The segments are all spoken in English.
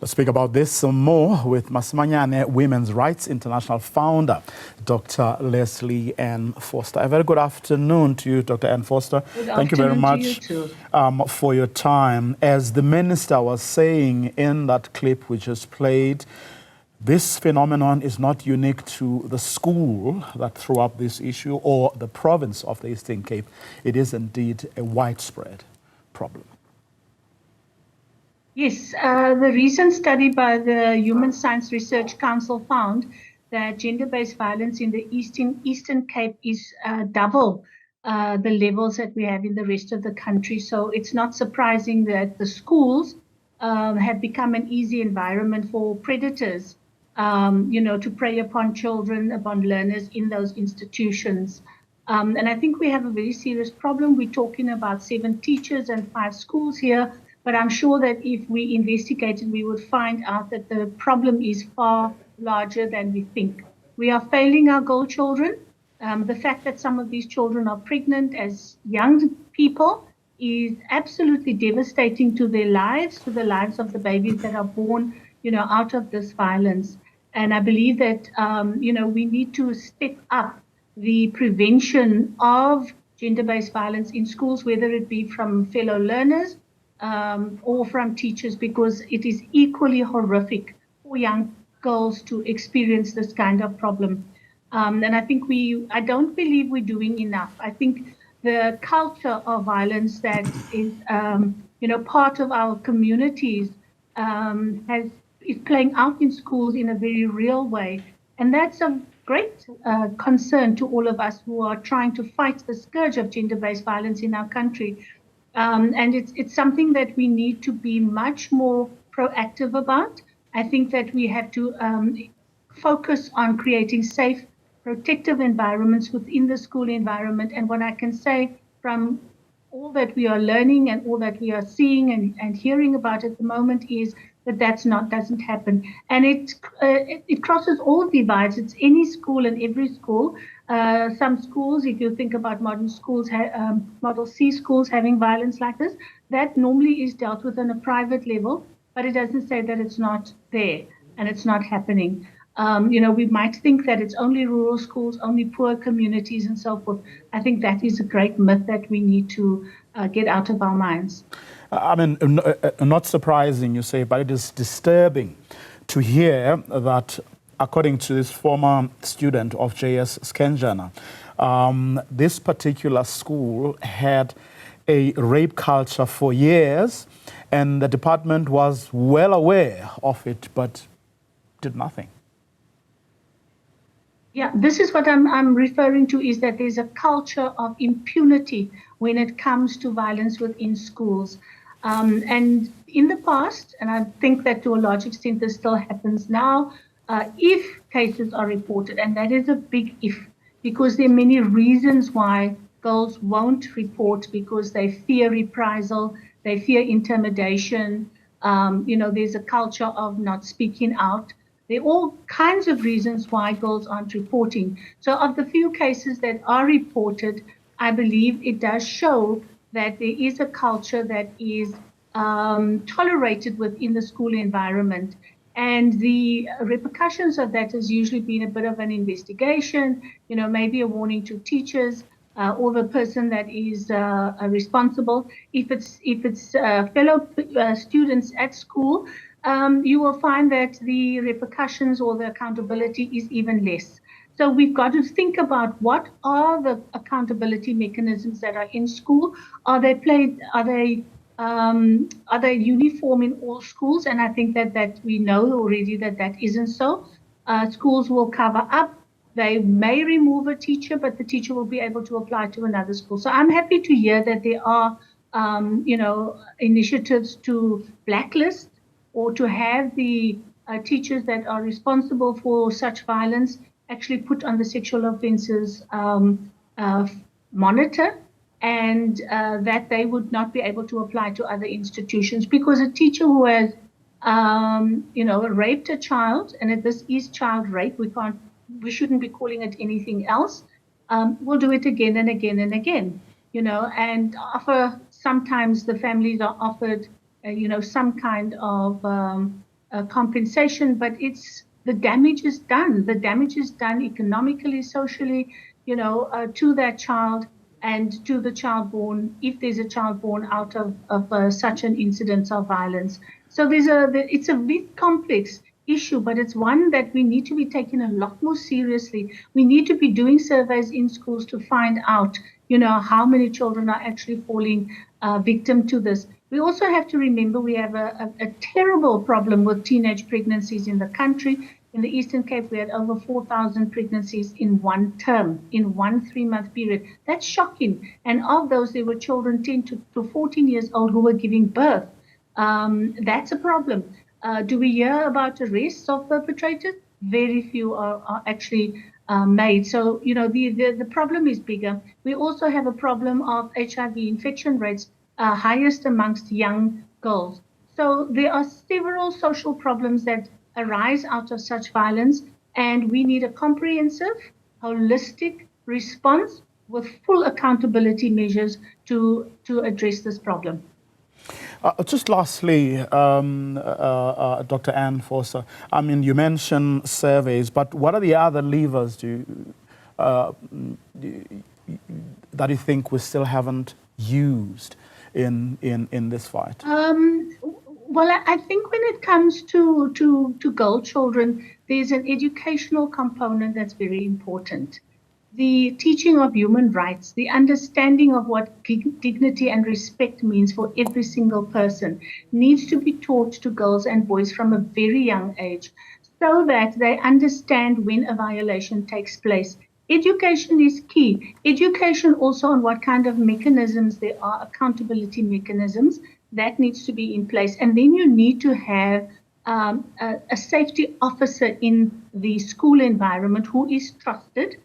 Let's speak about this some more with Masimanyane Women's Rights International founder, Dr. Lesley Ann Foster. A very good afternoon to you, Dr. Ann Foster. Thank you very much for your time. As the minister was saying in that clip we just played, this phenomenon is not unique to the school that threw up this issue or the province of the Eastern Cape. It is indeed a widespread problem. Yes, the recent study by the Human Science Research Council found that gender-based violence in the Eastern Cape is double the levels that we have in the rest of the country. So it's not surprising that the schools have become an easy environment for predators, to prey upon children, upon learners in those institutions. And I think we have a very serious problem. We're talking about 7 teachers and 5 schools here. But I'm sure that if we investigated, we would find out that the problem is far larger than we think. We are failing our girl children. The fact that some of these children are pregnant as young people is absolutely devastating to their lives, to the lives of the babies that are born, out of this violence. And I believe that, we need to step up the prevention of gender-based violence in schools, whether it be from fellow learners, or from teachers, because it is equally horrific for young girls to experience this kind of problem. And I think I don't believe we're doing enough. I think the culture of violence that is, part of our communities is playing out in schools in a very real way. And that's a great concern to all of us who are trying to fight the scourge of gender-based violence in our country. And it's something that we need to be much more proactive about. I think that we have to focus on creating safe, protective environments within the school environment. And what I can say from all that we are learning and all that we are seeing and hearing about at the moment is that doesn't happen. And it crosses all divides. It's any school and every school. Some schools, if you think about modern schools, Model C schools having violence like this, that normally is dealt with on a private level, but it doesn't say that it's not there and it's not happening. We might think that it's only rural schools, only poor communities and so forth. I think that is a great myth that we need to get out of our minds. I mean, not surprising, you say, but it is disturbing to hear that, according to this former student of JS Skenjana, this particular school had a rape culture for years, and the department was well aware of it, but did nothing. Yeah, this is what I'm referring to, is that there's a culture of impunity when it comes to violence within schools. And in the past, and I think that to a large extent this still happens now, if cases are reported, and that is a big if, because there are many reasons why girls won't report, because they fear reprisal, they fear intimidation, there's a culture of not speaking out. There are all kinds of reasons why girls aren't reporting. So of the few cases that are reported, I believe it does show that there is a culture that is tolerated within the school environment. And the repercussions of that has usually been a bit of an investigation, maybe a warning to teachers or the person that is responsible. If it's fellow students at school, you will find that the repercussions or the accountability is even less. So we've got to think about what are the accountability mechanisms that are in school. Are they uniform in all schools? And I think that we know already that isn't so. Schools will cover up. They may remove a teacher, but the teacher will be able to apply to another school. So I'm happy to hear that there are, initiatives to blacklist or to have the teachers that are responsible for such violence actually put on the sexual offences monitor, and that they would not be able to apply to other institutions, because a teacher who has, raped a child, and this is child rape, we shouldn't be calling it anything else, will do it again and again and again, and sometimes the families are offered, some kind of compensation, but the damage is done. The damage is done economically, socially, to that child and to the child born, if there's a child born out of such an incident of violence. So it's a very complex issue, but it's one that we need to be taking a lot more seriously. We need to be doing surveys in schools to find out, how many children are actually falling victim to this. We also have to remember we have a terrible problem with teenage pregnancies in the country. In the Eastern Cape, we had over 4,000 pregnancies in one term, in one 3-month period. That's shocking. And of those, there were children 10 to 14 years old who were giving birth. That's a problem. Do we hear about arrests of perpetrators? Very few are actually made. So, the problem is bigger. We also have a problem of HIV infection rates, highest amongst young girls. So there are several social problems that arise out of such violence, and we need a comprehensive, holistic response with full accountability measures to address this problem. Just lastly, Dr. Ann Foster, I mean, you mentioned surveys, but what are the other levers that you think we still haven't used in this fight? Well, I think when it comes to girl children, there's an educational component that's very important. The teaching of human rights, the understanding of what dignity and respect means for every single person needs to be taught to girls and boys from a very young age so that they understand when a violation takes place. Education is key. Education also on what kind of mechanisms there are, accountability mechanisms, that needs to be in place. And then you need to have a safety officer in the school environment who is trusted,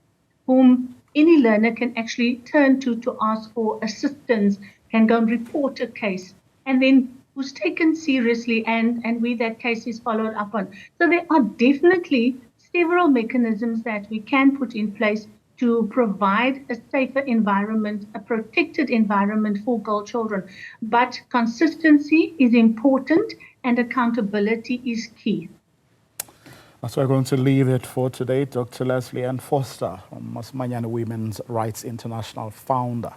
whom any learner can actually turn to ask for assistance, can go and report a case, and then who's taken seriously and where that case is followed up on. So there are definitely several mechanisms that we can put in place to provide a safer environment, a protected environment for girl children. But consistency is important and accountability is key. So we're going to leave it for today. Dr. Lesley Ann Foster, from Masimanyane Women's Rights International founder.